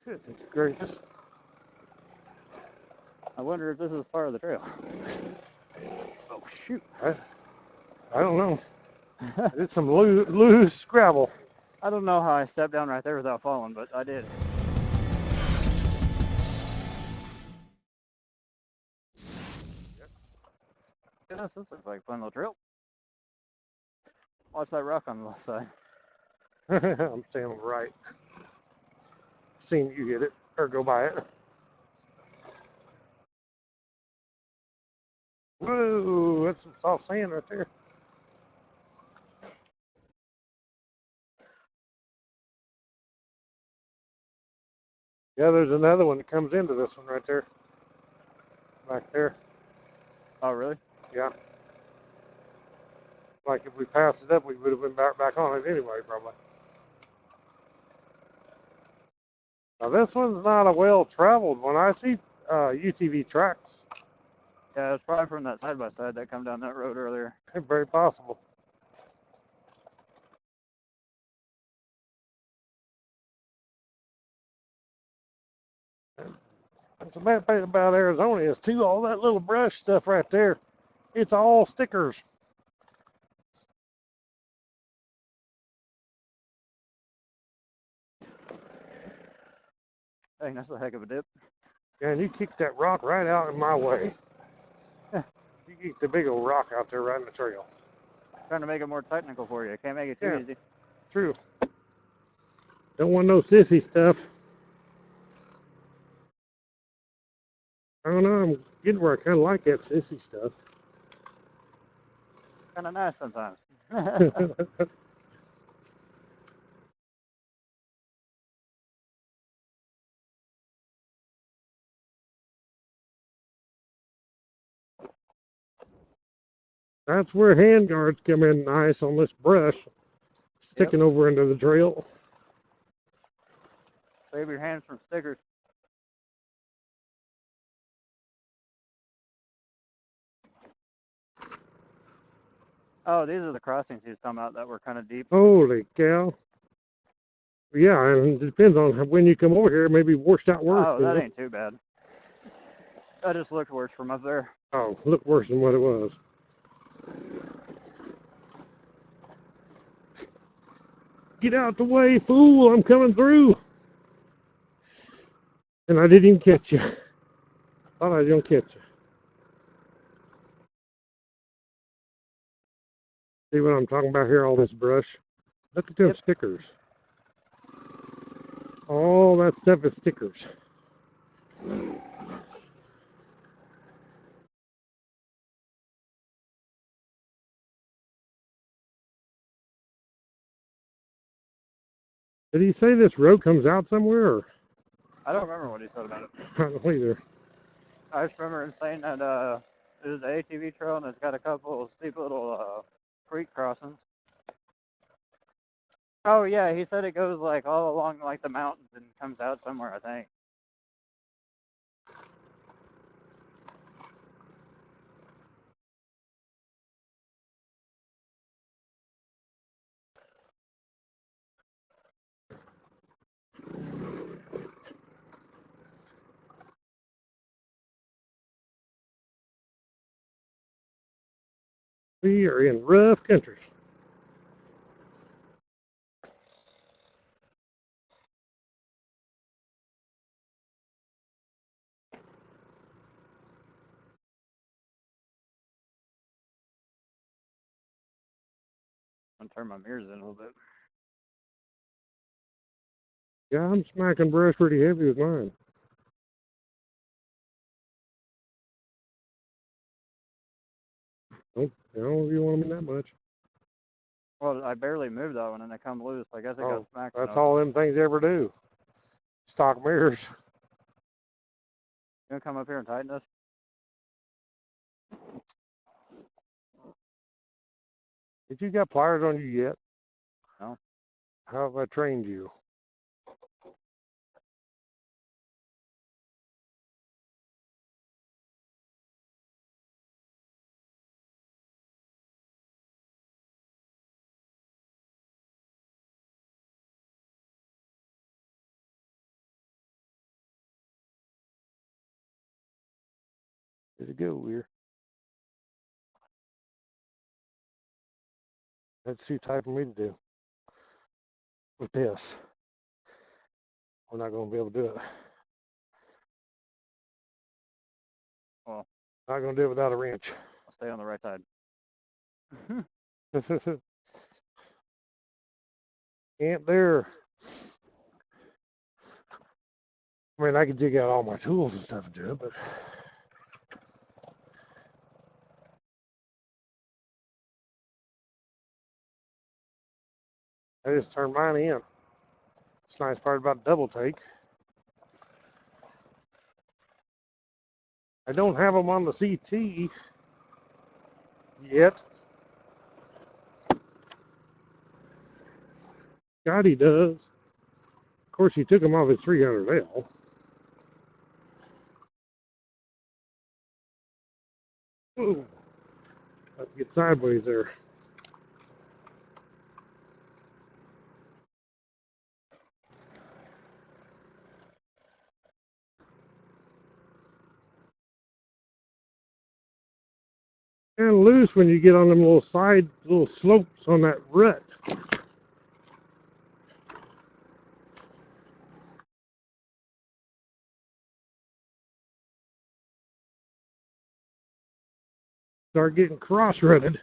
Goodness gracious. I wonder if this is part of the trail. Oh, shoot. I don't know. It's some loose gravel. I don't know how I stepped down right there without falling, but I did. Goodness, this looks like a fun little trail. Watch that rock on the left side. I'm standing right. Seen you hit it or go by it. Whoa, that's some soft sand right there. Yeah, there's another one that comes into this one right there. Back there. Oh, really? Yeah. Like if we passed it up, we would have been back on it anyway, probably. Now this one's not a well-traveled one. I see UTV tracks. Yeah, it's probably from that side-by-side that come down that road earlier. Very possible. That's the bad thing about Arizona is too, all that little brush stuff right there, it's all stickers. Dang, that's a heck of a dip. Yeah, and you kicked that rock right out in my way. You kicked the big old rock out there right in the trail. Trying to make it more technical for you. Can't make it too easy. True. Don't want no sissy stuff. I don't know, I'm getting where I kind of like that sissy stuff. Kind of nice sometimes. That's where hand guards come in nice on this brush, sticking over into the trail. Save your hands from stickers. Oh, these are the crossings he was talking about that were kind of deep. Holy cow. Yeah, and it depends on when you come over here, maybe washed out worse. Oh, that ain't too bad. That just looked worse from up there. Oh, looked worse than what it was. Get out the way, fool, I'm coming through. And I didn't even catch you. Thought I didn't catch you. See what I'm talking about here, all this brush? Look at them stickers. All that stuff is stickers. Did he say this road comes out somewhere? Or? I don't remember what he said about it. I don't either. I just remember him saying that it was an ATV trail and it's got a couple of steep little creek crossings. Oh yeah, he said it goes like all along like the mountains and comes out somewhere, I think. We are in rough country. I'm gonna turn my mirrors in a little bit. Yeah, I'm smacking brush pretty heavy with mine. Oh, I don't know if you want them in that much. Well, I barely moved that one and it come loose. I guess it got smacked. That's all them things ever do. Stock mirrors. You gonna come up here and tighten this? Did you got pliers on you yet? No. How have I trained you? Did it go here? That's too tight for me to do. With this, we're not going to be able to do it. Well, Not going to do it without a wrench. I'll stay on the right side. Can't there. I mean, I could dig out all my tools and stuff and do it, but I just turned mine in. It's the nice part about double take. I don't have them on the CT yet. Scotty does. Of course, he took them off his 300L. Ooh, let's get sideways there. Kind of loose when you get on them little slopes on that rut. Start getting cross-rutted.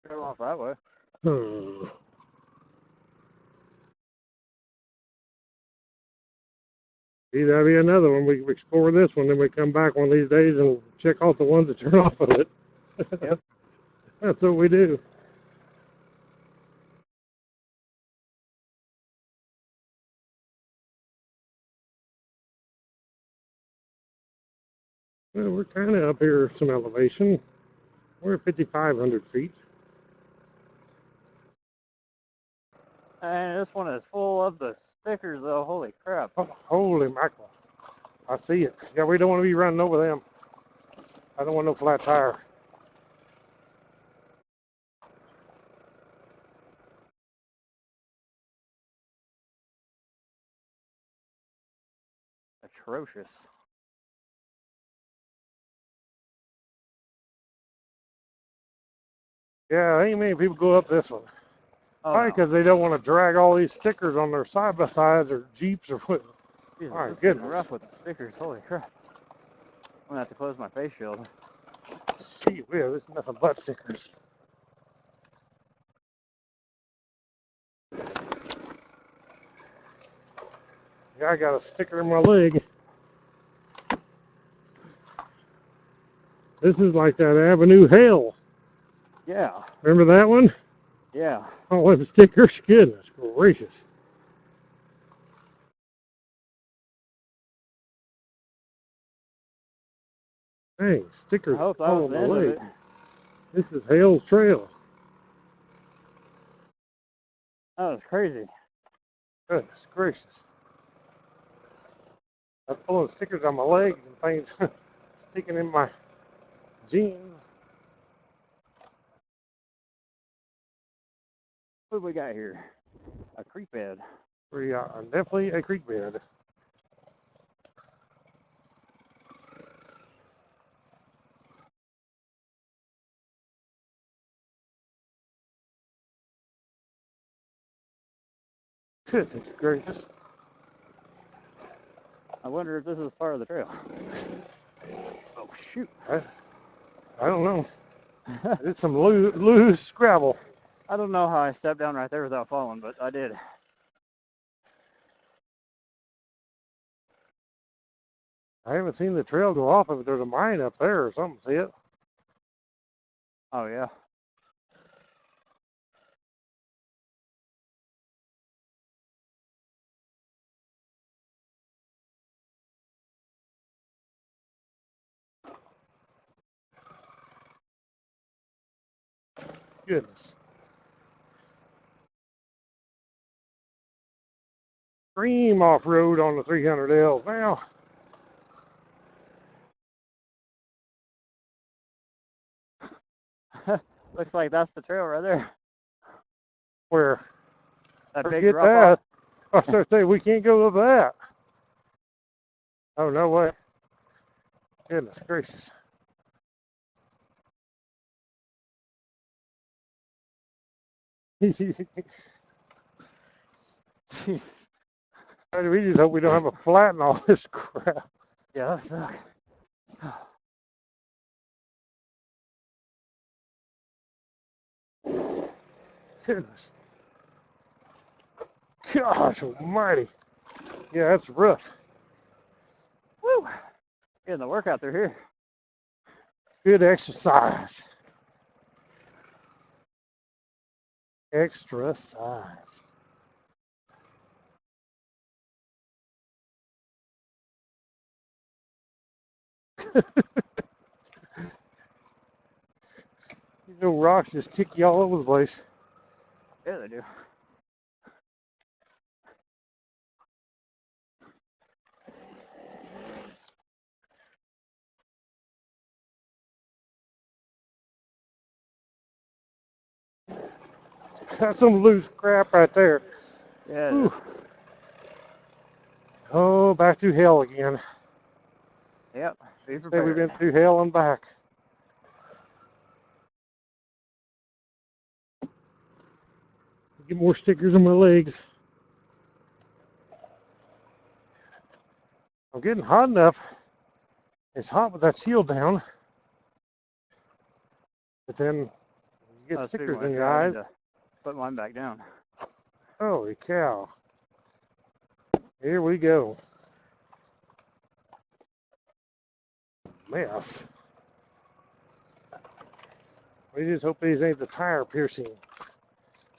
Go off that way. See, that'll be another one. We can explore this one, then we come back one of these days and check off the ones that turn off of it. Yep. That's what we do. Well, we're kind of up here some elevation. We're at 5,500 feet. And this one is full of the stickers, though. Holy crap. Oh, holy mackerel. I see it. Yeah, we don't want to be running over them. I don't want no flat tire. Atrocious. Yeah, ain't many people go up this one. Oh, Probably no. because they don't want to drag all these stickers on their side-by-sides or Jeeps or what. Jesus, My this is getting goodness. rough with the stickers. Holy crap. I'm going to have to close my face shield. Gee whiz, this is nothing but stickers. Yeah, I got a sticker in my leg. This is like that Avenue Hell. Yeah. Remember that one? Yeah. Oh, them stickers. Goodness gracious. Dang, stickers I hope that all was on the my end of leg. it. This is Hell's Trail. That was crazy. Goodness gracious. I'm pulling stickers on my legs and things sticking in my jeans. What do we got here? A creek bed. We are definitely a creek bed. Goodness gracious. I wonder if this is part of the trail. Oh, shoot. I don't know. It's some loose gravel. I don't know how I stepped down right there without falling, but I did. I haven't seen the trail go off of it. There's a mine up there or something, see it? Oh, yeah. Goodness. Extreme off-road on the 300Ls now. Looks like that's the trail right there. Where? That big Forget drop that. off. I was going to say, we can't go up that. Oh, no way. Goodness gracious. Jeez. We just hope we don't have a flat in all this crap. Yeah, that sucks. Goodness. Gosh almighty. Yeah, that's rough. Woo! Getting the workout through here. Good exercise. Extra size. You know, rocks just kick you all over the place. Yeah, they do. That's some loose crap right there. Yeah. Ooh. Oh, back through hell again. Yep. Be Say prepared. we've been through hell and back. Get more stickers on my legs. I'm getting hot enough. It's hot with that shield down. But then you get Oh, stickers speaking in of your eyes. which, I need to put mine back down. Holy cow. Here we go. Mess. We just hope these ain't the tire piercing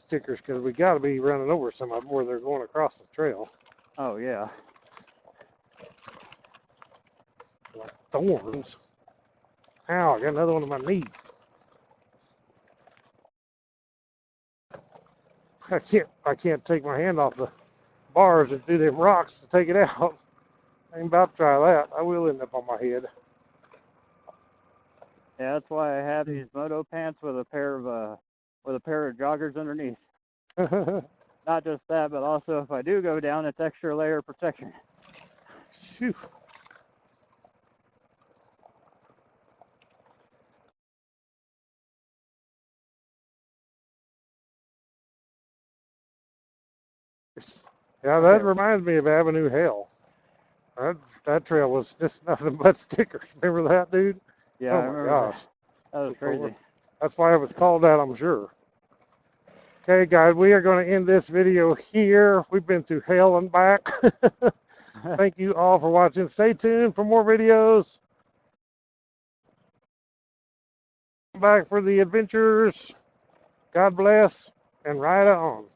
stickers, because we got to be running over some of them where they're going across the trail. Oh, yeah. Like thorns. Ow, I got another one on my knee. I can't take my hand off the bars and through them rocks to take it out. I ain't about to try that. I will end up on my head. Yeah, that's why I have these moto pants with a pair of joggers underneath. Not just that, but also if I do go down, it's extra layer of protection. Phew. Yeah, that Okay. reminds me of Avenue Hell. That trail was just nothing but stickers. Remember that, dude? Yeah, Oh I my remember gosh. that. That was crazy. That's why it was called that, I'm sure. Okay, guys, we are going to end this video here. We've been through hell and back. Thank you all for watching. Stay tuned for more videos. Come back for the adventures. God bless, and ride on.